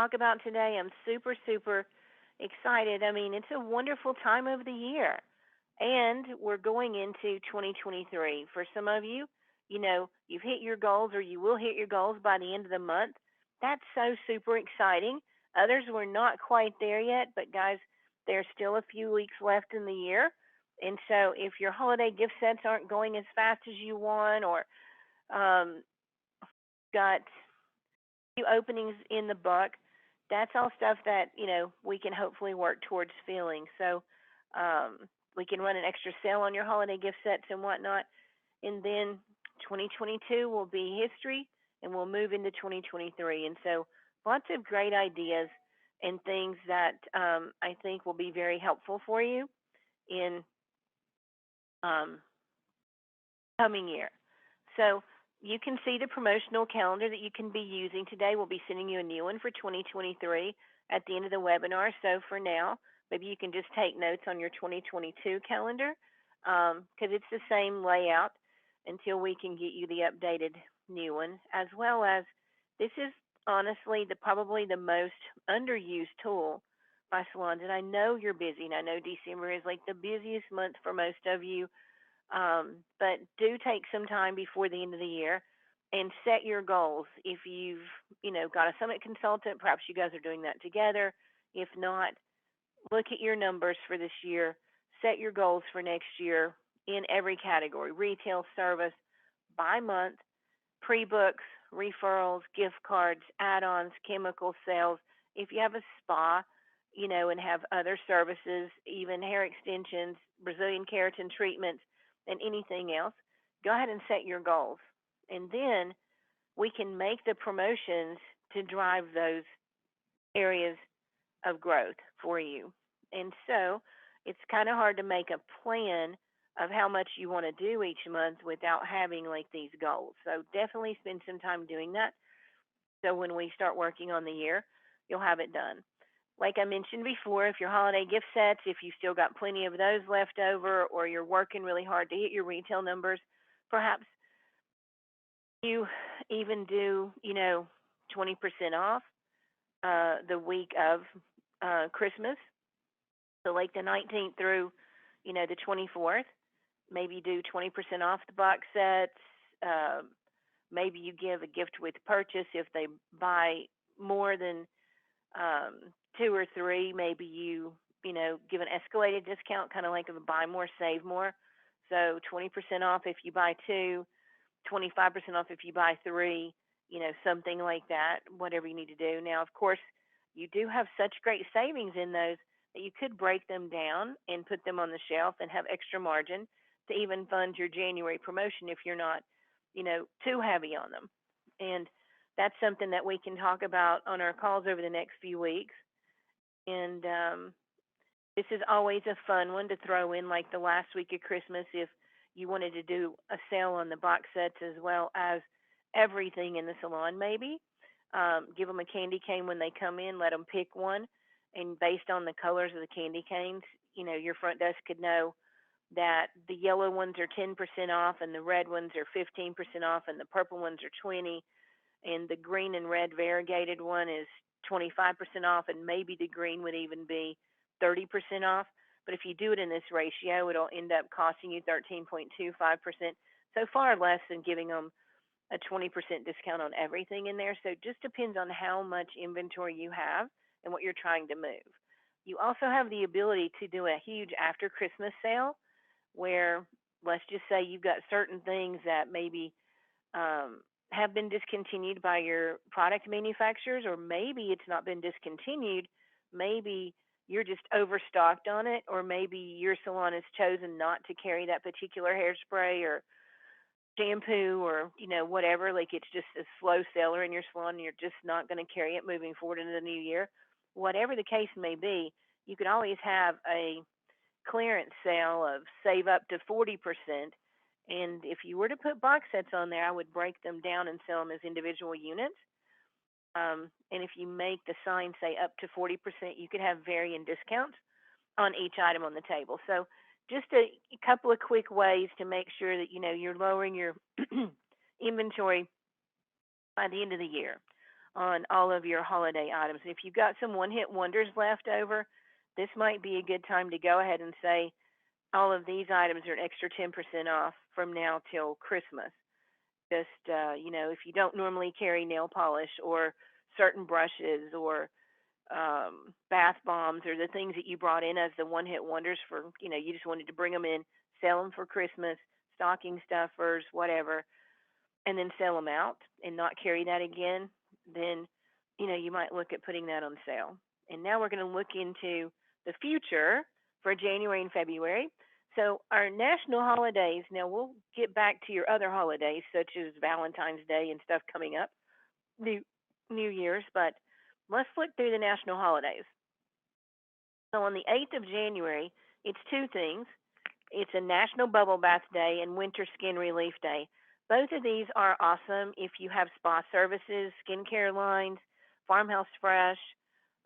talk about today. I'm super, super excited. I mean, it's a wonderful time of the year, and we're going into 2023. For some of you, you've hit your goals or you will hit your goals by the end of the month. That's so super exciting. Others were not quite there yet, but guys, there's still a few weeks left in the year. And so if your holiday gift sets aren't going as fast as you want, or um, got few openings in the book, that's all stuff that, we can hopefully work towards filling. So um, we can run an extra sale on your holiday gift sets and whatnot. And then 2022 will be history, and we'll move into 2023. And so lots of great ideas and things that I think will be very helpful for you in um, coming year. So you can see the promotional calendar that you can be using today. We'll be sending you a new one for 2023 at the end of the webinar. So for now, maybe you can just take notes on your 2022 calendar because it's the same layout until we can get you the updated new one, as well as this is honestly probably the most underused tool by salons. And I know you're busy, and I know December is like the busiest month for most of you, but do take some time before the end of the year and set your goals. If you've, got a summit consultant, perhaps you guys are doing that together. If not, look at your numbers for this year. Set your goals for next year in every category: retail, service, by month, pre-books, referrals, gift cards, add-ons, chemical sales. If you have a spa, and have other services, even hair extensions, Brazilian keratin treatments, and anything else, go ahead and set your goals. And then we can make the promotions to drive those areas of growth for you. And so it's kind of hard to make a plan of how much you want to do each month without having like these goals. So definitely spend some time doing that. So when we start working on the year, you'll have it done. Like I mentioned before, if your holiday gift sets, if you still got plenty of those left over, or you're working really hard to hit your retail numbers, perhaps you even do, 20% off the week of Christmas. So like the 19th through, the 24th, maybe do 20% off the box sets. Uh, Maybe you give a gift with purchase if they buy more than two or three. Maybe you give an escalated discount, kind of like a buy more, save more. So 20% off if you buy two, 25% off if you buy three, something like that, whatever you need to do. Now, of course, you do have such great savings in those that you could break them down and put them on the shelf and have extra margin to even fund your January promotion if you're not, too heavy on them. And that's something that we can talk about on our calls over the next few weeks. And this is always a fun one to throw in, like the last week of Christmas, if you wanted to do a sale on the box sets as well as everything in the salon, maybe. Give them a candy cane when they come in, let them pick one. And based on the colors of the candy canes, your front desk could know that the yellow ones are 10% off and the red ones are 15% off and the purple ones are 20, and the green and red variegated one is 25% off, and maybe the green would even be 30% off. But if you do it in this ratio, it'll end up costing you 13.25%. So far less than giving them a 20% discount on everything in there. So it just depends on how much inventory you have and what you're trying to move. You also have the ability to do a huge after Christmas sale where, let's just say you've got certain things that maybe have been discontinued by your product manufacturers, or maybe it's not been discontinued. Maybe you're just overstocked on it, or maybe your salon has chosen not to carry that particular hairspray or shampoo, or whatever. Like it's just a slow seller in your salon, and you're just not going to carry it moving forward into the new year. Whatever the case may be, you could always have a clearance sale of save up to 40%. And if you were to put box sets on there, I would break them down and sell them as individual units. And if you make the sign say up to 40%, you could have varying discounts on each item on the table. So just a couple of quick ways to make sure that you're lowering your inventory by the end of the year. on all of your holiday items. If you've got some one hit wonders left over, this might be a good time to go ahead and say all of these items are an extra 10% off from now till Christmas. Just, if you don't normally carry nail polish or certain brushes or bath bombs or the things that you brought in as the one hit wonders for, you just wanted to bring them in, sell them for Christmas, stocking stuffers, whatever, and then sell them out and not carry that again, then, you might look at putting that on sale. And now we're going to look into the future for January and February. So, our national holidays, now we'll get back to your other holidays, such as Valentine's Day and stuff coming up, New, New Year's, but let's look through the national holidays. So, on the 8th of January, it's two things. It's a National Bubble Bath Day and Winter Skin Relief Day. Both of these are awesome if you have spa services, skincare lines, Farmhouse Fresh.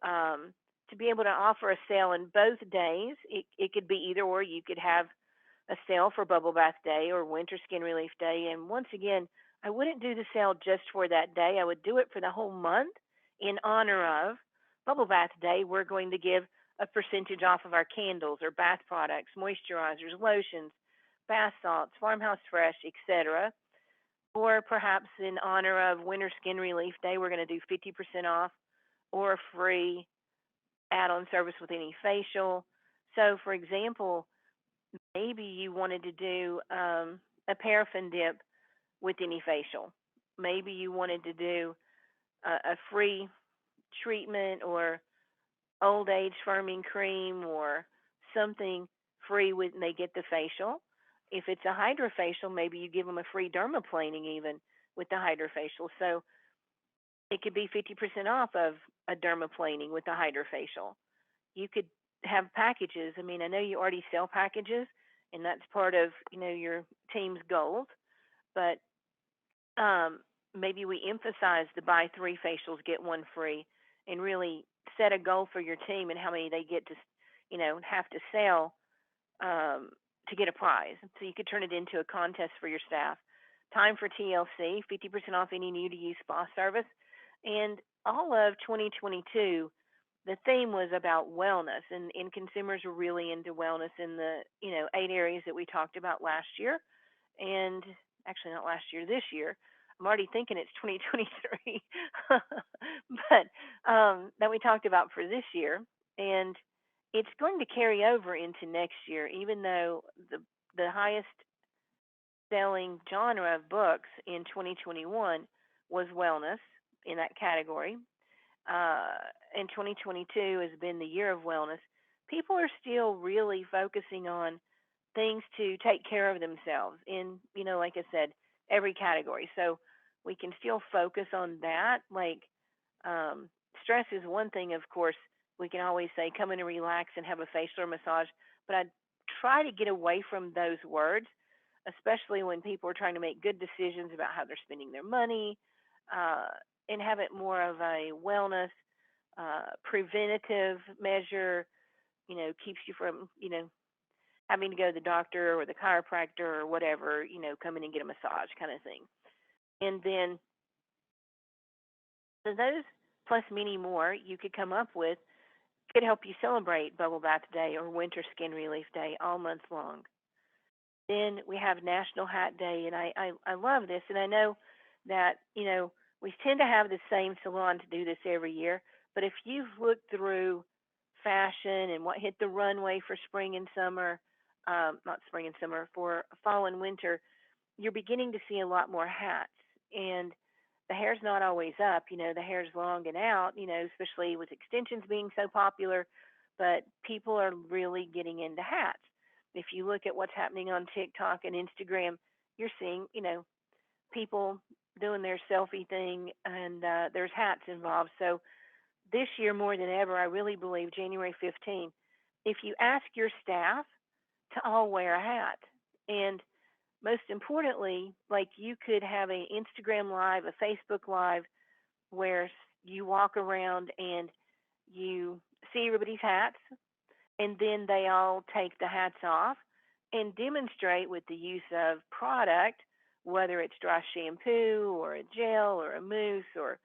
Um, to be able to offer a sale in both days, it could be either or. You could have a sale for Bubble Bath Day or Winter Skin Relief Day. And once again, I wouldn't do the sale just for that day. I would do it for the whole month in honor of Bubble Bath Day. We're going to give a percentage off of our candles or bath products, moisturizers, lotions, bath salts, Farmhouse Fresh, etc. Or perhaps in honor of Winter Skin Relief Day, we're going to do 50% off or a free add on service with any facial. So, for example, maybe you wanted to do a paraffin dip with any facial. Maybe you wanted to do a free treatment or old age firming cream or something free when they get the facial. If it's a hydrofacial, maybe you give them a free dermaplaning even with the hydrofacial. So it could be 50% off of a dermaplaning with the hydrofacial. You could have packages. I mean, I know you already sell packages, and that's part of your team's goals. But um, maybe we emphasize the buy three facials get one free, and really set a goal for your team and how many they get to, have to sell to get a prize. So you could turn it into a contest for your staff. Time for TLC, 50% off any new to use spa service, and all of 2022 the theme was about wellness, and consumers were really into wellness in the 8 areas that we talked about last year, and actually not last year, this year. I'm already thinking it's 2023, but that we talked about for this year, and it's going to carry over into next year, even though the highest selling genre of books in 2021 was wellness in that category. uh, and 2022 has been the year of wellness, people are still really focusing on things to take care of themselves in, like I said, every category. So we can still focus on that. Like stress is one thing, of course. We can always say, come in and relax and have a facial or massage. But I try to get away from those words, especially when people are trying to make good decisions about how they're spending their money, uh, and have it more of a wellness, preventative measure. Keeps you from having to go to the doctor or the chiropractor or whatever. Come in and get a massage kind of thing. And then so those plus many more you could come up with could help you celebrate Bubble Bath Day or Winter Skin Relief Day all month long. Then we have National Hat Day, and I love this, and I know that we tend to have the same salon to do this every year. But if you've looked through fashion and what hit the runway for spring and summer, not spring and summer, for fall and winter, you're beginning to see a lot more hats, and the hair's not always up. The hair's long and out. Especially with extensions being so popular, but people are really getting into hats. If you look at what's happening on TikTok and Instagram, you're seeing, people doing their selfie thing, and there's hats involved. So this year more than ever, I really believe January 15th, if you ask your staff to all wear a hat, and most importantly, like you could have an Instagram live, a Facebook live, where you walk around and you see everybody's hats, and then they all take the hats off and demonstrate with the use of product, whether it's dry shampoo or a gel or a mousse or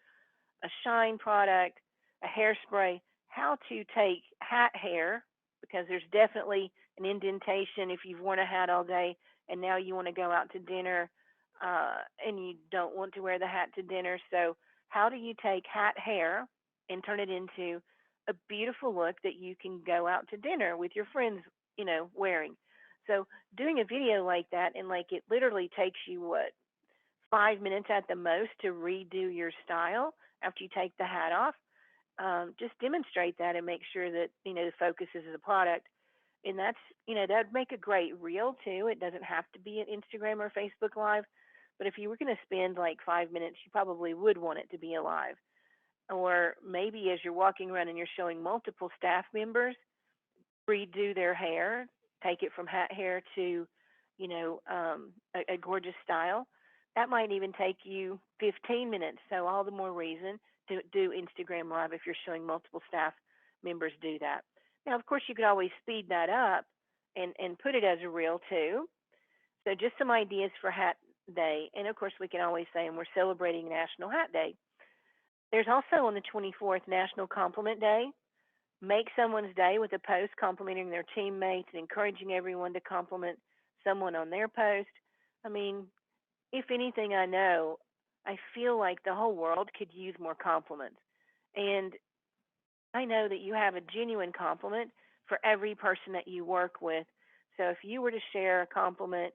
a shine product, a hairspray, how to take hat hair, because there's definitely an indentation if you've worn a hat all day and now you want to go out to dinner and you don't want to wear the hat to dinner. So, how do you take hat hair and turn it into a beautiful look that you can go out to dinner with your friends, wearing? So, doing a video like that, and like it literally takes you what, 5 minutes at the most to redo your style after you take the hat off. Just demonstrate that and make sure that the focus is the product, and that's that'd make a great reel too. It doesn't have to be an Instagram or Facebook Live, but if you were going to spend like 5 minutes, you probably would want it to be a live. Or maybe as you're walking around and you're showing multiple staff members redo their hair, take it from hat hair to, a gorgeous style. That might even take you 15 minutes. So all the more reason to do Instagram Live if you're showing multiple staff members do that. Now, of course, you could always speed that up and put it as a reel too. So just some ideas for Hat Day. And of course, we can always say, and we're celebrating National Hat Day. There's also on the 24th National Compliment Day. Make someone's day with a post complimenting their teammates and encouraging everyone to compliment someone on their post. I mean, if anything, I feel like the whole world could use more compliments. And I know that you have a genuine compliment for every person that you work with. So if you were to share a compliment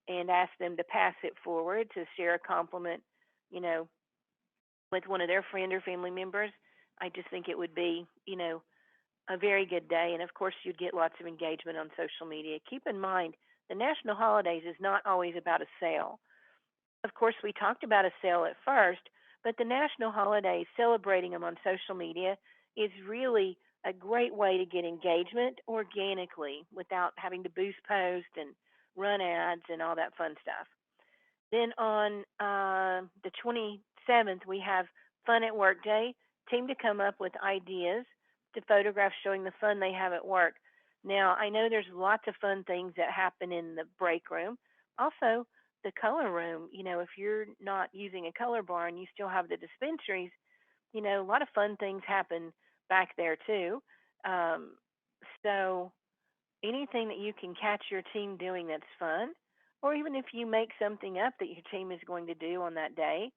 and ask them to pass it forward, to share a compliment, you know, with one of their friend or family members, I just think it would be, a very good day. And of course, you'd get lots of engagement on social media. Keep in mind, the national holidays is not always about a sale. Of course, we talked about a sale at first, but the national holidays, celebrating them on social media, is really a great way to get engagement organically without having to boost posts and run ads and all that fun stuff. Then on the 27th, we have Fun at Work Day. Team to come up with ideas to photograph showing the fun they have at work. Now, I know there's lots of fun things that happen in the break room. Also, the color room, if you're not using a color bar and you still have the dispensaries, a lot of fun things happen back there too. Um, so, anything that you can catch your team doing that's fun, or even if you make something up that your team is going to do on that day,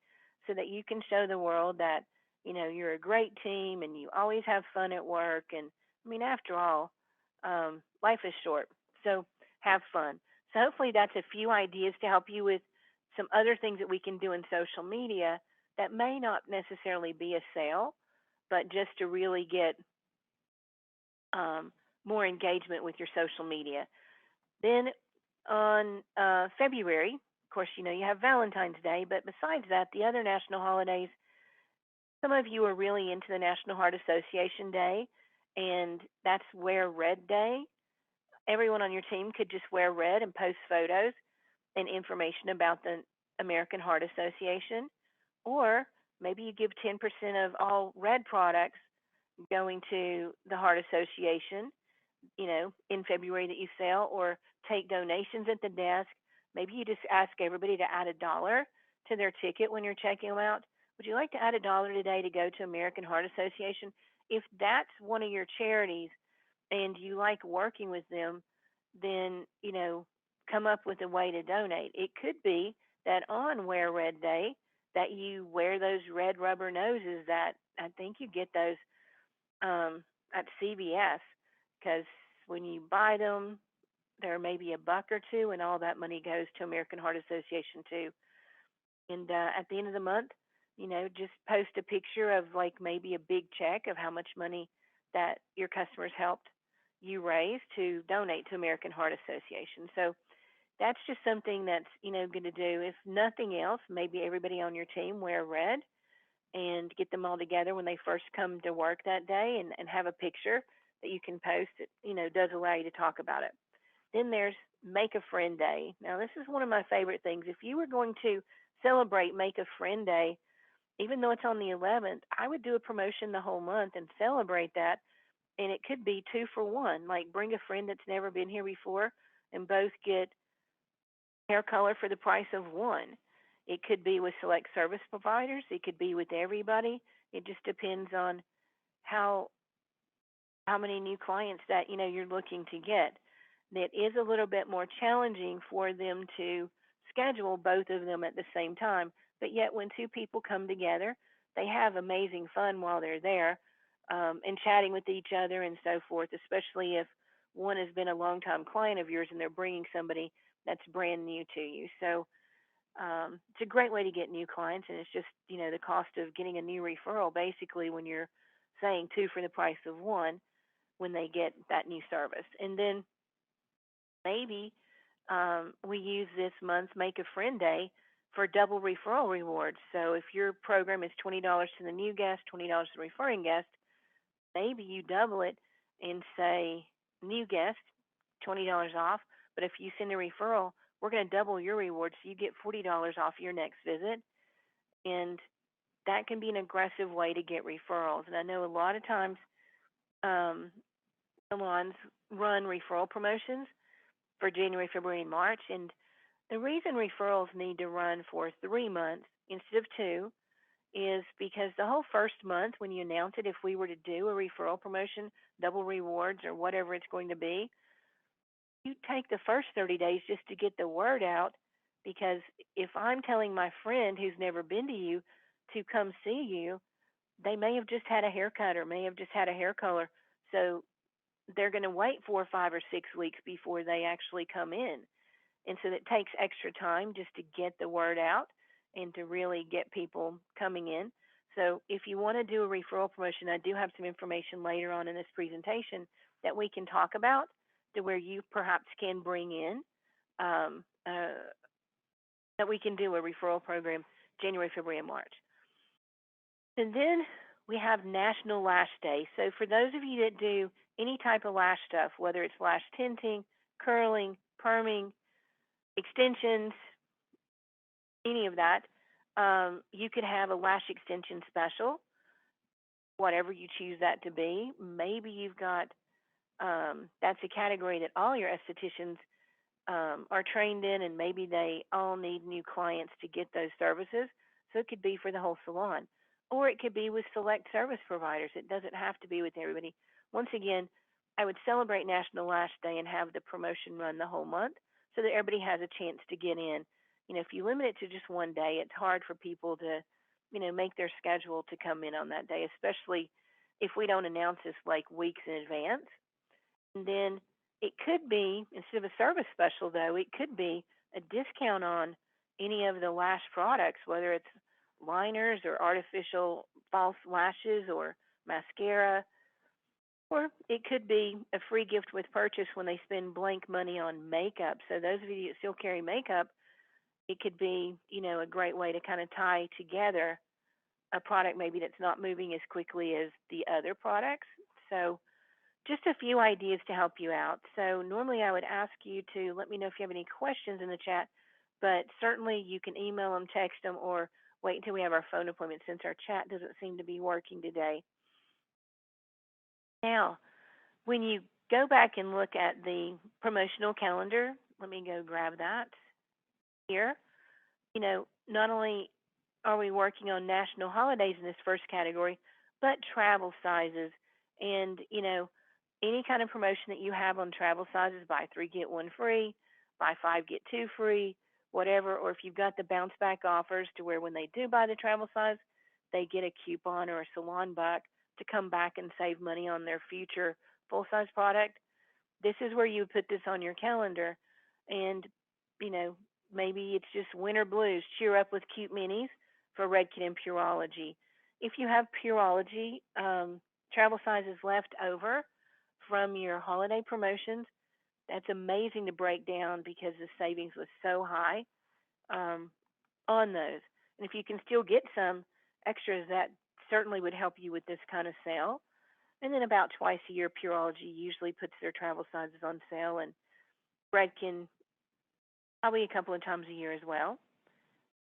so that you can show the world that, you're a great team and you always have fun at work. And I mean, after all, life is short, so have fun. So hopefully that's a few ideas to help you with some other things that we can do in social media that may not necessarily be a sale, but just to really get um, more engagement with your social media. Then on February, of course, you have Valentine's Day, but besides that, the other national holidays, some of you are really into the National Heart Association Day, and that's Wear Red Day. Everyone on your team could just wear red and post photos and information about the American Heart Association. Or maybe you give 10% of all red products going to the Heart Association, in February that you sell, or take donations at the desk. Maybe you just ask everybody to add $1 to their ticket when you're checking them out. Would you like to add $1 today to go to American Heart Association? If that's one of your charities and you like working with them, then, come up with a way to donate. It could be that on Wear Red Day that you wear those red rubber noses that I think you get those at CVS, because when you buy them, there may be a buck or two, and all that money goes to American Heart Association too. And at the end of the month, just post a picture of like maybe a big check of how much money that your customers helped you raise to donate to American Heart Association. So that's just something that's going to do. If nothing else, maybe everybody on your team wear red and get them all together when they first come to work that day, and have a picture that you can post. It does allow you to talk about it. Then there's Make a Friend Day. Now this is one of my favorite things. If you were going to celebrate Make a Friend Day, even though it's on the 11th, I would do a promotion the whole month and celebrate that. And it could be 2 for 1. Like bring a friend that's never been here before, and both get hair color for the price of one. It could be with select service providers. It could be with everybody. It just depends on how how many new clients that you're looking to get. That is a little bit more challenging for them to schedule both of them at the same time. But yet, when two people come together, they have amazing fun while they're there, and chatting with each other and so forth. Especially if one has been a longtime client of yours and they're bringing somebody that's brand new to you. So it's a great way to get new clients, and it's just the cost of getting a new referral basically when you're saying two for the price of one when they get that new service. And then maybe we use this month's Make a Friend Day for double referral rewards. So if your program is $20 to the new guest, $20 to the referring guest, maybe you double it and say new guest, $20 off. But if you send a referral, we're going to double your reward, so you get $40 off your next visit. And that can be an aggressive way to get referrals. And I know a lot of times um, salons run referral promotions for January, February, and March. And the reason referrals need to run for 3 months instead of two is because the whole first month, when you announce it, if we were to do a referral promotion, double rewards, or whatever it's going to be, you take the first 30 days just to get the word out. Because if I'm telling my friend who's never been to you to come see you, they may have just had a haircut or may have just had a hair color. So they're going to wait 4 or 5 or 6 weeks before they actually come in. And so it takes extra time just to get the word out and to really get people coming in. So if you want to do a referral promotion, I do have some information later on in this presentation that we can talk about to where you perhaps can bring in um, uh, that we can do a referral program January, February, and March. And then we have National Lash Day. So for those of you that do any type of lash stuff, whether it's lash tinting, curling, perming, extensions, any of that, you could have a lash extension special, whatever you choose that to be. Maybe you've got that's a category that all your estheticians are trained in, and maybe they all need new clients to get those services. So it could be for the whole salon, or it could be with select service providers. It doesn't have to be with everybody. Once again, I would celebrate National Lash Day and have the promotion run the whole month so that everybody has a chance to get in. If you limit it to just one day, it's hard for people to, make their schedule to come in on that day, especially if we don't announce this like weeks in advance. And then it could be, instead of a service special, though, it could be a discount on any of the lash products, whether it's liners or artificial false lashes or mascara, or it could be a free gift with purchase when they spend blank money on makeup. So those of you that still carry makeup, it could be, a great way to kind of tie together a product maybe that's not moving as quickly as the other products. So just a few ideas to help you out. So normally I would ask you to let me know if you have any questions in the chat, but certainly you can email them, text them, or wait until we have our phone appointment since our chat doesn't seem to be working today. Now, when you go back and look at the promotional calendar, let me go grab that here. Not only are we working on national holidays in this first category, but travel sizes. And, any kind of promotion that you have on travel sizes, buy three, get one free, buy five, get two free, whatever. Or if you've got the bounce back offers to where when they do buy the travel size, they get a coupon or a salon buck to come back and save money on their future full size product. This is where you put this on your calendar. And, you know, maybe it's just winter blues. Cheer up with cute minis for Redken and Pureology. If you have Pureology travel sizes left over from your holiday promotions, that's amazing to break down because the savings was so high um, on those. And if you can still get some extras, that certainly would help you with this kind of sale. And then about twice a year, Pureology usually puts their travel sizes on sale, and Redken probably a couple of times a year as well.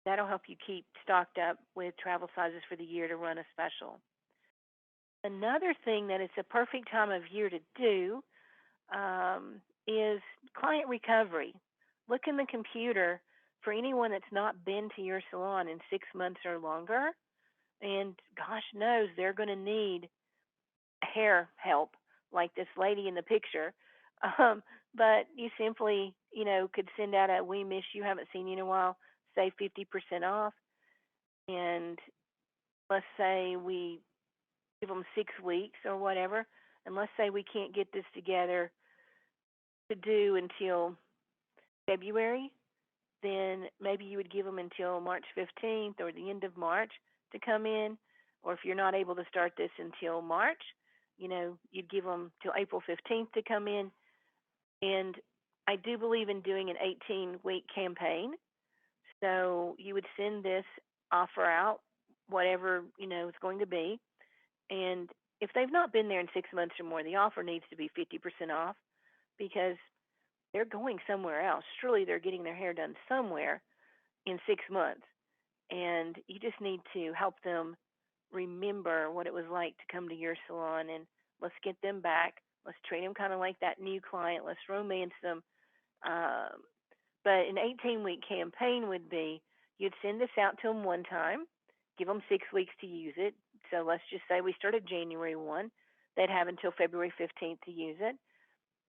That'll help you keep stocked up with travel sizes for the year to run a special. Another thing that it's a perfect time of year to do is client recovery. Look in the computer for anyone that's not been to your salon in 6 months or longer And gosh knows they're going to need hair help like this lady in the picture. Um, but you simply, could send out a "We miss you, haven't seen you in a while," say 50% off. And let's say we give them 6 weeks or whatever. And let's say we can't get this together to do until February, then maybe you would give them until March 15th or the end of March to come in. Or if you're not able to start this until March, you'd give them till April 15th to come in. And I do believe in doing an 18-week campaign. So you would send this offer out, whatever, it's going to be. And if they've not been there in 6 months or more, the offer needs to be 50% off because they're going somewhere else. Surely they're getting their hair done somewhere in 6 months. And you just need to help them remember what it was like to come to your salon, and let's get them back. Let's treat them kind of like that new client. Let's romance them. Um, but an 18-week campaign would be you'd send this out to them one time, give them 6 weeks to use it. So let's just say we started January 1. They'd have until February 15th to use it.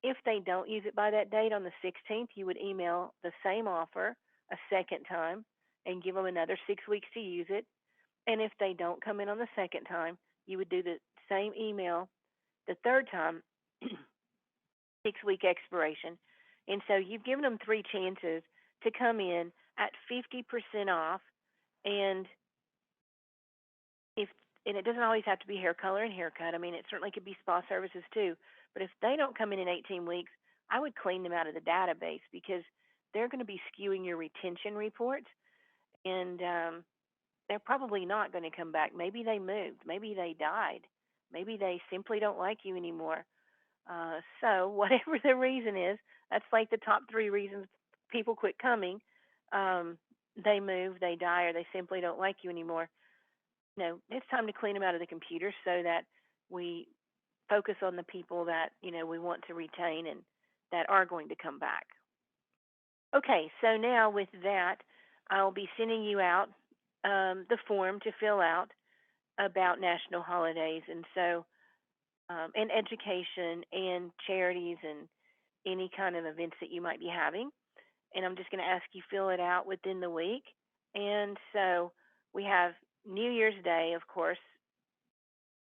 If they don't use it by that date on the 16th, you would email the same offer a second time and give them another 6 weeks to use it. And if they don't come in on the second time, you would do the same email the third time, 6 week expiration. And so you've given them three chances to come in at 50% off. And if and it doesn't always have to be hair color and haircut. I mean, it certainly could be spa services too. But if they don't come in 18 weeks, I would clean them out of the database because they're going to be skewing your retention reports, and they're probably not going to come back. Maybe they moved. Maybe they died. Maybe they simply don't like you anymore. So whatever the reason is, that's like the top three reasons people quit coming. Um, they move, they die, or they simply don't like you anymore. It's time to clean them out of the computer so that we focus on the people that we want to retain and that are going to come back. Okay, so now with that, I'll be sending you out the form to fill out about national holidays, and so and education and charities and any kind of events that you might be having. And I'm just going to ask you fill it out within the week. And so we have New Year's Day, of course,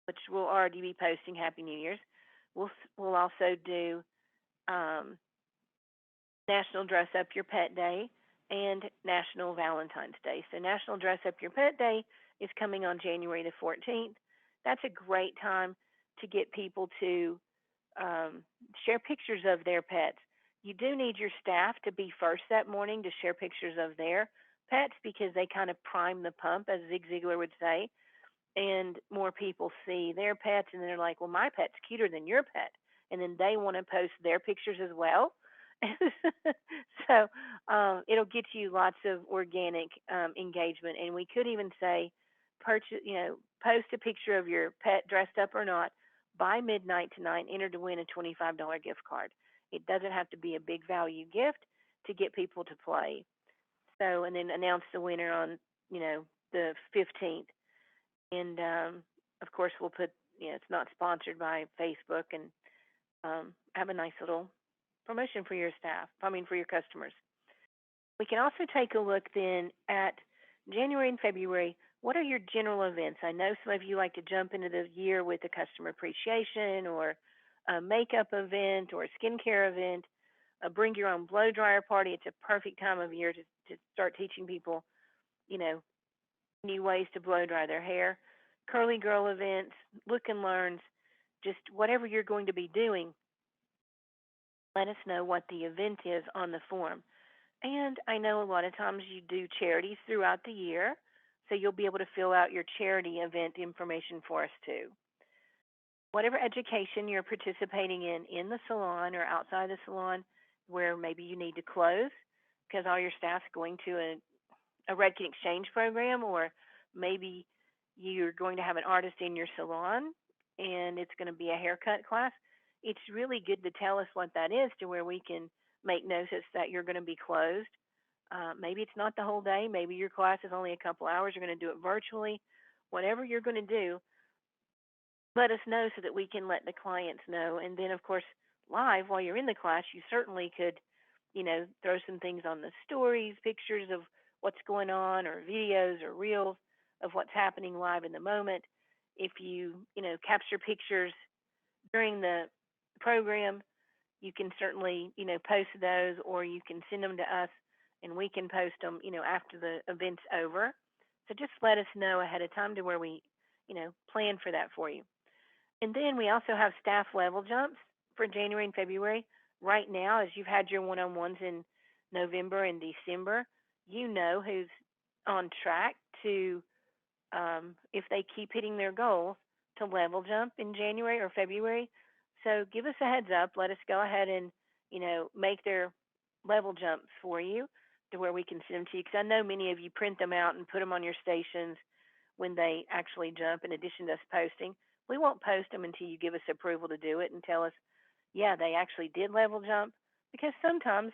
which we'll already be posting Happy New Year's. We'll also do um, National Dress Up Your Pet Day and National Valentine's Day. So National Dress Up Your Pet Day is coming on January the 14th. That's a great time to get people to share pictures of their pets. You do need your staff to be first that morning to share pictures of their pets because they kind of prime the pump, as Zig Ziglar would say, and more people see their pets and they're like, well, my pet's cuter than your pet. And then they want to post their pictures as well. So it'll get you lots of organic engagement. And we could even say, post a picture of your pet dressed up or not by midnight tonight, enter to win a $25 gift card. It doesn't have to be a big value gift to get people to play. So, and then announce the winner on, the 15th. And of course, we'll put, it's not sponsored by Facebook, and have a nice little promotion for your staff. I mean, for your customers. We can also take a look then at January and February. What are your general events? I know some of you like to jump into the year with a customer appreciation or a makeup event or a skincare event, a bring your own blow dryer party. It's a perfect time of year to start teaching people, you know, new ways to blow dry their hair. Curly girl events, look and learns, just whatever you're going to be doing, let us know what the event is on the form. And I know a lot of times you do charities throughout the year, so you'll be able to fill out your charity event information for us too. Whatever education you're participating in the salon or outside the salon, where maybe you need to close because all your staff's going to a Redken exchange program, or maybe you're going to have an artist in your salon and it's going to be a haircut class. It's really good to tell us what that is to where we can make notice that you're going to be closed. Maybe it's not the whole day. Maybe your class is only a couple hours. You're going to do it virtually. whatever you're going to do, let us know so that we can let the clients know. And then, of course, live while you're in the class, you certainly could, throw some things on the stories, pictures of what's going on, or videos or reels of what's happening live in the moment. If you, capture pictures during the program, you can certainly, post those, or you can send them to us and we can post them, after the event's over. So just let us know ahead of time to where we, plan for that for you. And then we also have staff level jumps for January and February. Right now, as you've had your one on ones in November and December, you know who's on track to, if they keep hitting their goals, to level jump in January or February. So give us a heads up. Let us go ahead and, make their level jumps for you to where we can send them to you. Because I know many of you print them out and put them on your stations when they actually jump, in addition to us posting. We won't post them until you give us approval to do it and tell us, yeah, they actually did level jump. Because sometimes,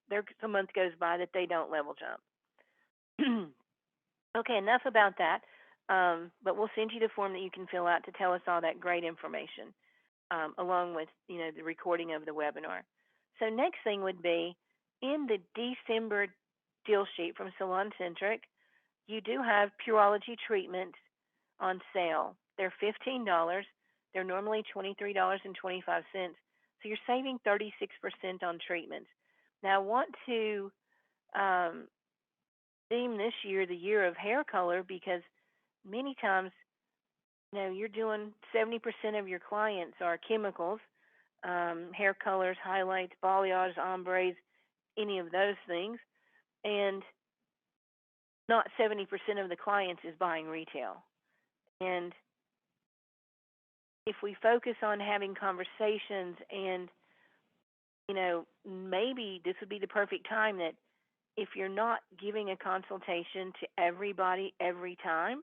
there's a month goes by that they don't level jump. Okay, enough about that. But we'll send you the form that you can fill out to tell us all that great information, along with the recording of the webinar. So next thing would be in the December deal sheet from Salon Centric, you do have Pureology treatments on sale. They're $15. They're normally $23.25. So you're saving 36% on treatments. Now I want to um, theme this year the year of hair color, because many times, you're doing 70% of your clients are chemicals, hair colors, highlights, balayage, ombres, any of those things, and not 70% of the clients is buying retail. And if we focus on having conversations and, maybe this would be the perfect time that if you're not giving a consultation to everybody every time,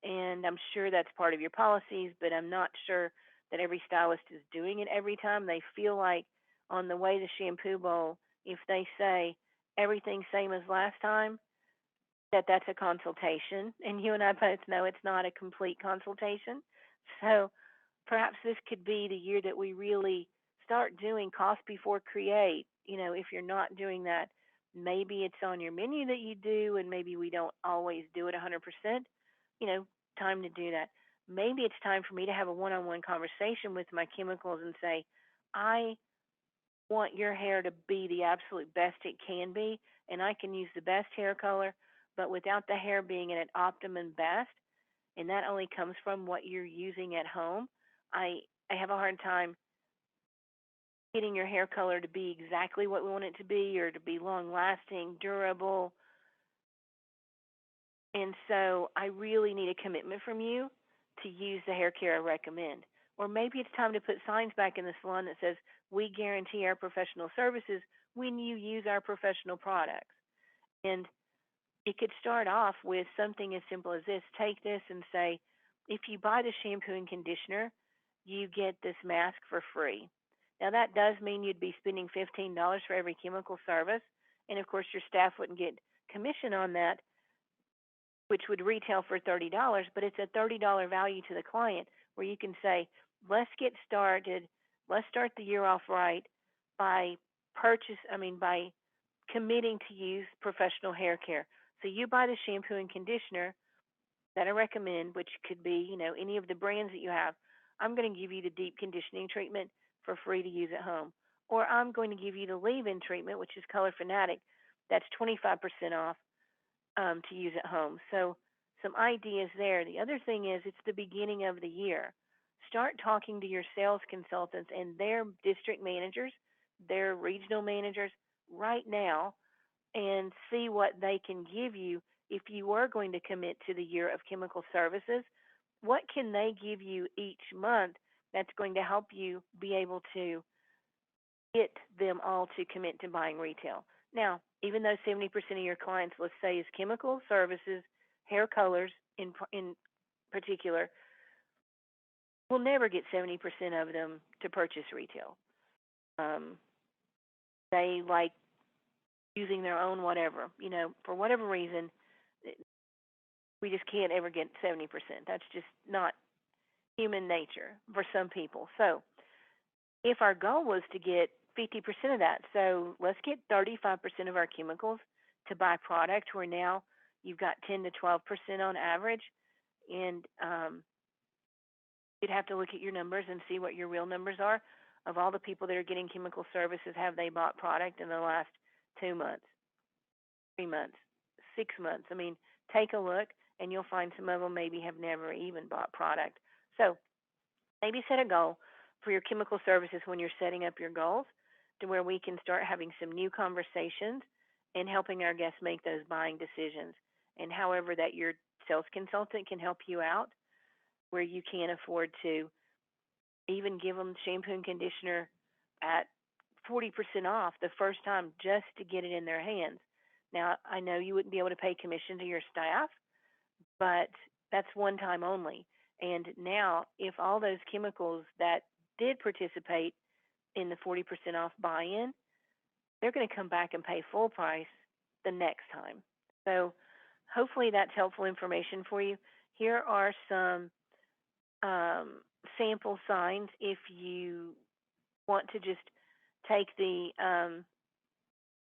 and I'm sure that's part of your policies, but I'm not sure that every stylist is doing it every time. They feel like on the way to shampoo bowl, if they say everything same as last time, that's a consultation. And you and I both know it's not a complete consultation. So perhaps this could be the year that we really start doing cost before create. If you're not doing that, maybe it's on your menu that you do, and maybe we don't always do it 100%. You know, time to do that. Maybe it's time for me to have a one on one conversation with my chemicals and say, I want your hair to be the absolute best it can be, and I can use the best hair color, but without the hair being at an optimum best, and that only comes from what you're using at home. I I have a hard time getting your hair color to be exactly what we want it to be, or to be long lasting, durable. And so I really need a commitment from you to use the hair care I recommend. Or maybe it's time to put signs back in the salon that says, we guarantee our professional services when you use our professional products. And it could start off with something as simple as this. Take this and say, if you buy the shampoo and conditioner, you get this mask for free. Now, that does mean you'd be spending $15 for every chemical service. And of course, your staff wouldn't get commission on that, which would retail for $30, but it's a $30 value to the client where you can say, let's get started. Let's start the year off right by by committing to use professional hair care. So you buy the shampoo and conditioner that I recommend, which could be, any of the brands that you have. I'm going to give you the deep conditioning treatment for free to use at home. Or I'm going to give you the leave-in treatment, which is Color Fanatic. That's 25% off, to use at home. So some ideas there. The other thing is it's the beginning of the year. Start talking to your sales consultants and their district managers, their regional managers right now, and see what they can give you if you are going to commit to the year of chemical services. What can they give you each month that's going to help you be able to get them all to commit to buying retail? Now, even though 70% of your clients, let's say, is chemical services, hair colors in particular, we'll never get 70% of them to purchase retail. Um, they like using their own whatever, for whatever reason. We just can't ever get 70%. That's just not human nature for some people. So if our goal was to get 50% of that, so let's get 35% of our chemicals to buy product where now you've got 10 to 12% on average. And you'd have to look at your numbers and see what your real numbers are of all the people that are getting chemical services. Have they bought product in the last 2 months, 3 months, 6 months? I mean, take a look and you'll find some of them maybe have never even bought product. So maybe set a goal for your chemical services when you're setting up your goals to where we can start having some new conversations and helping our guests make those buying decisions. And however that your sales consultant can help you out where you can't afford to even give them shampoo and conditioner at 40% off the first time just to get it in their hands. Now, I know you wouldn't be able to pay commission to your staff, but that's one time only. And now, if all those chemicals that did participate in the 40% off buy in, they're going to come back and pay full price the next time. So, hopefully, that's helpful information for you. Here are some sample signs if you want to just take the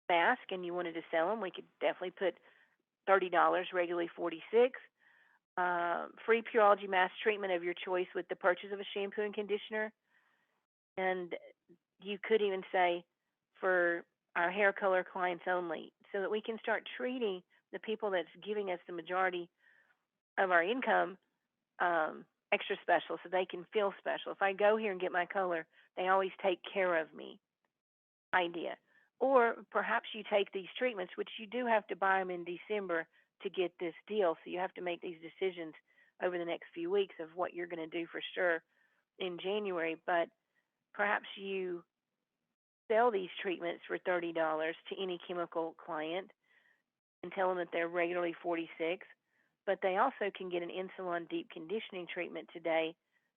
mask and you wanted to sell them. We could definitely put $30, regularly 46. Free Pureology mask treatment of your choice with the purchase of a shampoo and conditioner. And you could even say for our hair color clients only, so that we can start treating the people that's giving us the majority of our income extra special so they can feel special. If I go here and get my color, they always take care of me. Idea. Or perhaps you take these treatments, which you do have to buy them in December to get this deal. So you have to make these decisions over the next few weeks of what you're going to do for sure in January. But perhaps you sell these treatments for $30 to any chemical client and tell them that they're regularly 46, but they also can get an Insalon deep conditioning treatment today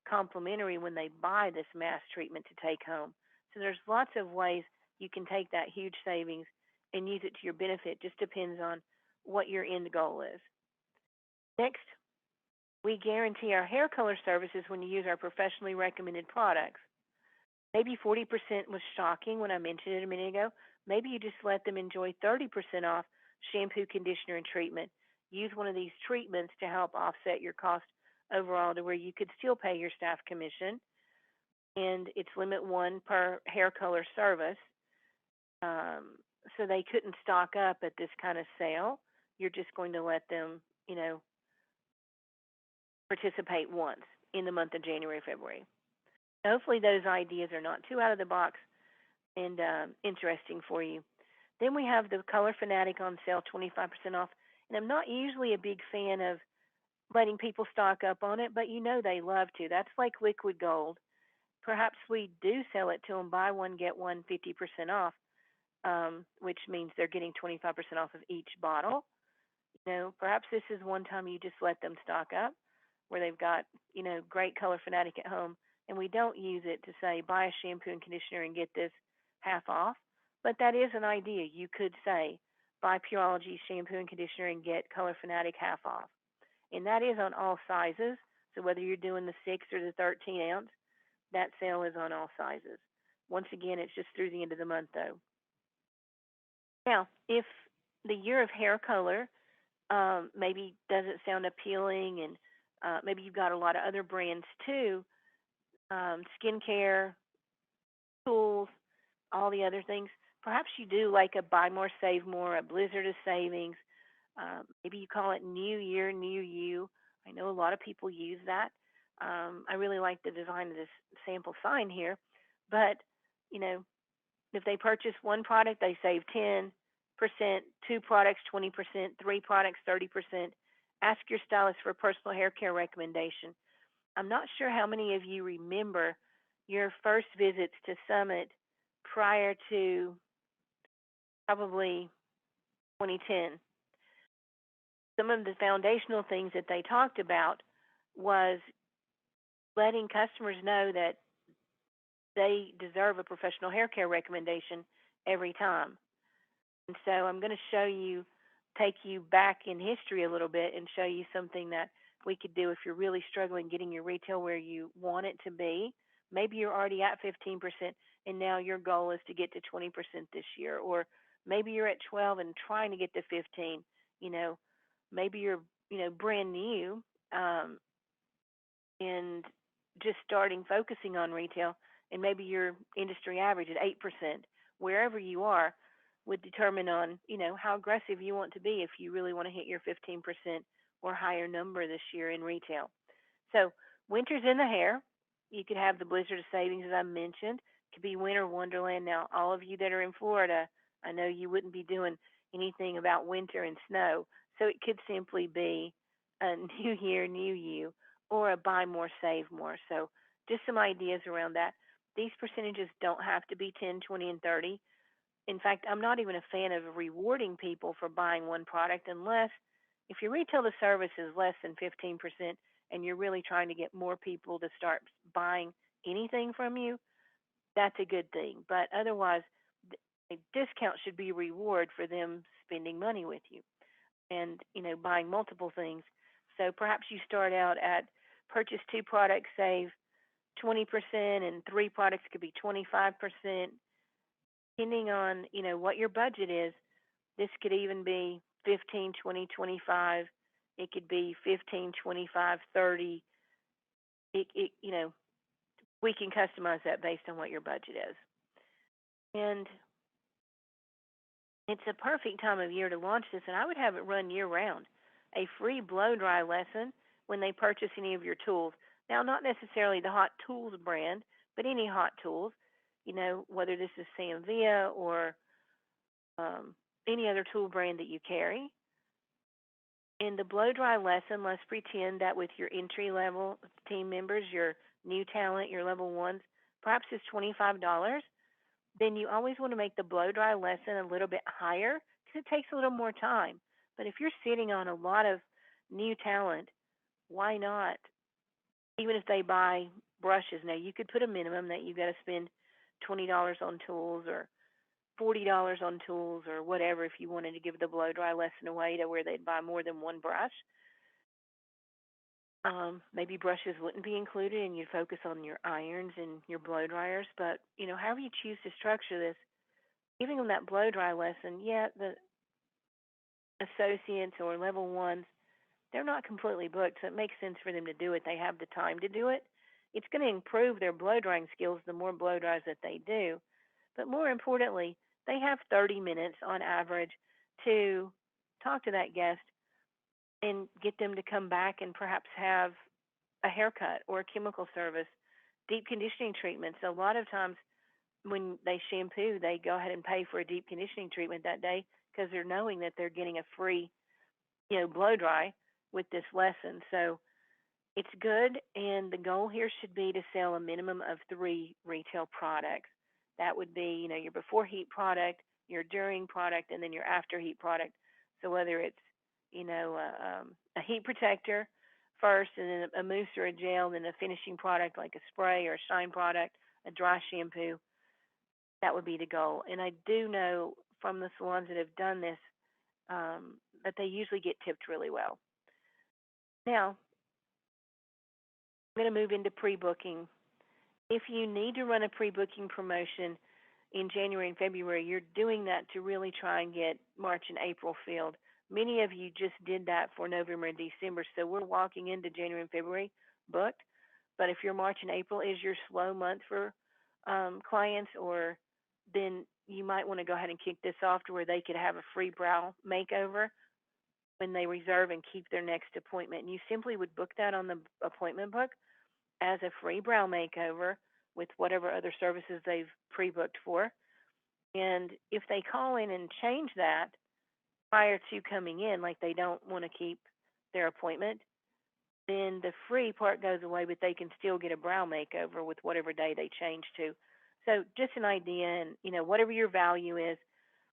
complimentary when they buy this mass treatment to take home. So there's lots of ways you can take that huge savings and use it to your benefit. Just depends on what your end goal is. Next, we guarantee our hair color services when you use our professionally recommended products. Maybe 40% was shocking when I mentioned it a minute ago. Maybe you just let them enjoy 30% off shampoo, conditioner, and treatment. Use one of these treatments to help offset your cost overall to where you could still pay your staff commission. And it's limit one per hair color service. So they couldn't stock up at this kind of sale. You're just going to let them, participate once in the month of January, February. Hopefully those ideas are not too out of the box and interesting for you. Then we have the Color Fanatic on sale, 25% off. And I'm not usually a big fan of letting people stock up on it, but they love to. That's like liquid gold. Perhaps we do sell it to them, buy one, get one 50% off, which means they're getting 25% off of each bottle. Perhaps this is one time you just let them stock up where they've got, great Color Fanatic at home. And we don't use it to say, buy a shampoo and conditioner and get this half off. But that is an idea. You could say, buy Pureology shampoo and conditioner and get Color Fanatic half off. And that is on all sizes. So whether you're doing the 6 or the 13 ounce, that sale is on all sizes. Once again, it's just through the end of the month, though. Now, if the year of hair color maybe doesn't sound appealing, and maybe you've got a lot of other brands too, skincare, tools, all the other things, perhaps you do like a buy more, save more, a blizzard of savings. Maybe you call it New Year, New You. I know a lot of people use that. I really like the design of this sample sign here. But, if they purchase one product, they save 10%, 2 products, 20%, 3 products, 30%. Ask your stylist for a personal hair care recommendation. I'm not sure how many of you remember your first visits to Summit prior to probably 2010. Some of the foundational things that they talked about was letting customers know that they deserve a professional hair care recommendation every time. And so I'm going to show you take you back in history a little bit and show you something that we could do if you're really struggling getting your retail where you want it to be. Maybe you're already at 15% and now your goal is to get to 20% this year, or maybe you're at 12 and trying to get to 15. You know, maybe you're, brand new, um, and just starting focusing on retail, and maybe your industry average at 8%. Wherever you are would determine on, how aggressive you want to be if you really want to hit your 15% or higher number this year in retail. So winter's in the hair. You could have the blizzard of savings as I mentioned. It could be winter wonderland. Now, all of you that are in Florida, I know you wouldn't be doing anything about winter and snow. So it could simply be a new year, new you, or a buy more, save more. So just some ideas around that. These percentages don't have to be 10, 20, and 30. In fact, I'm not even a fan of rewarding people for buying one product unless if your retail to service is less than 15% and you're really trying to get more people to start buying anything from you, that's a good thing. But otherwise, a discount should be a reward for them spending money with you and, buying multiple things. So perhaps you start out at purchase two products, save 20%, and three products could be 25%, depending on, what your budget is. This could even be 15, 20, 25. It could be 15, 25, 30. We can customize that based on what your budget is. And it's a perfect time of year to launch this, and I would have it run year round. A free blow dry lesson when they purchase any of your tools. Now, not necessarily the Hot Tools brand, but any Hot Tools, whether this is Samvia or any other tool brand that you carry. In the blow dry lesson, let's pretend that with your entry level team members, your new talent, your level ones, perhaps it's $25. Then you always want to make the blow dry lesson a little bit higher because it takes a little more time. But if you're sitting on a lot of new talent, why not? Even if they buy brushes, now you could put a minimum that you got to spend $20 on tools or $40 on tools or whatever if you wanted to give the blow dry lesson away to where they'd buy more than one brush. Maybe brushes wouldn't be included and you'd focus on your irons and your blow dryers. But, however you choose to structure this, giving them that blow dry lesson, yeah, the associates or level ones, they're not completely booked, so it makes sense for them to do it. They have the time to do it. It's going to improve their blow drying skills the more blow dries that they do. But more importantly, they have 30 minutes on average to talk to that guest and get them to come back and perhaps have a haircut or a chemical service, deep conditioning treatments. So a lot of times when they shampoo, they go ahead and pay for a deep conditioning treatment that day because they're knowing that they're getting a free, blow dry with this lesson. So it's good, and the goal here should be to sell a minimum of three retail products. That would be, your before heat product, your during product, and then your after heat product. So whether it's, a heat protector first, and then a mousse or a gel, then a finishing product like a spray or a shine product, a dry shampoo, that would be the goal. And I do know from the salons that have done this that they usually get tipped really well. Now, I'm going to move into pre-booking. If you need to run a pre-booking promotion in January and February, you're doing that to really try and get March and April filled. Many of you just did that for November and December, so we're walking into January and February booked. But if your March and April is your slow month for clients, or then you might want to go ahead and kick this off to where they could have a free brow makeover when they reserve and keep their next appointment. And you simply would book that on the appointment book as a free brow makeover with whatever other services they've pre-booked for. And if they call in and change that prior to coming in, like they don't want to keep their appointment, then the free part goes away, but they can still get a brow makeover with whatever day they change to. So just an idea, and whatever your value is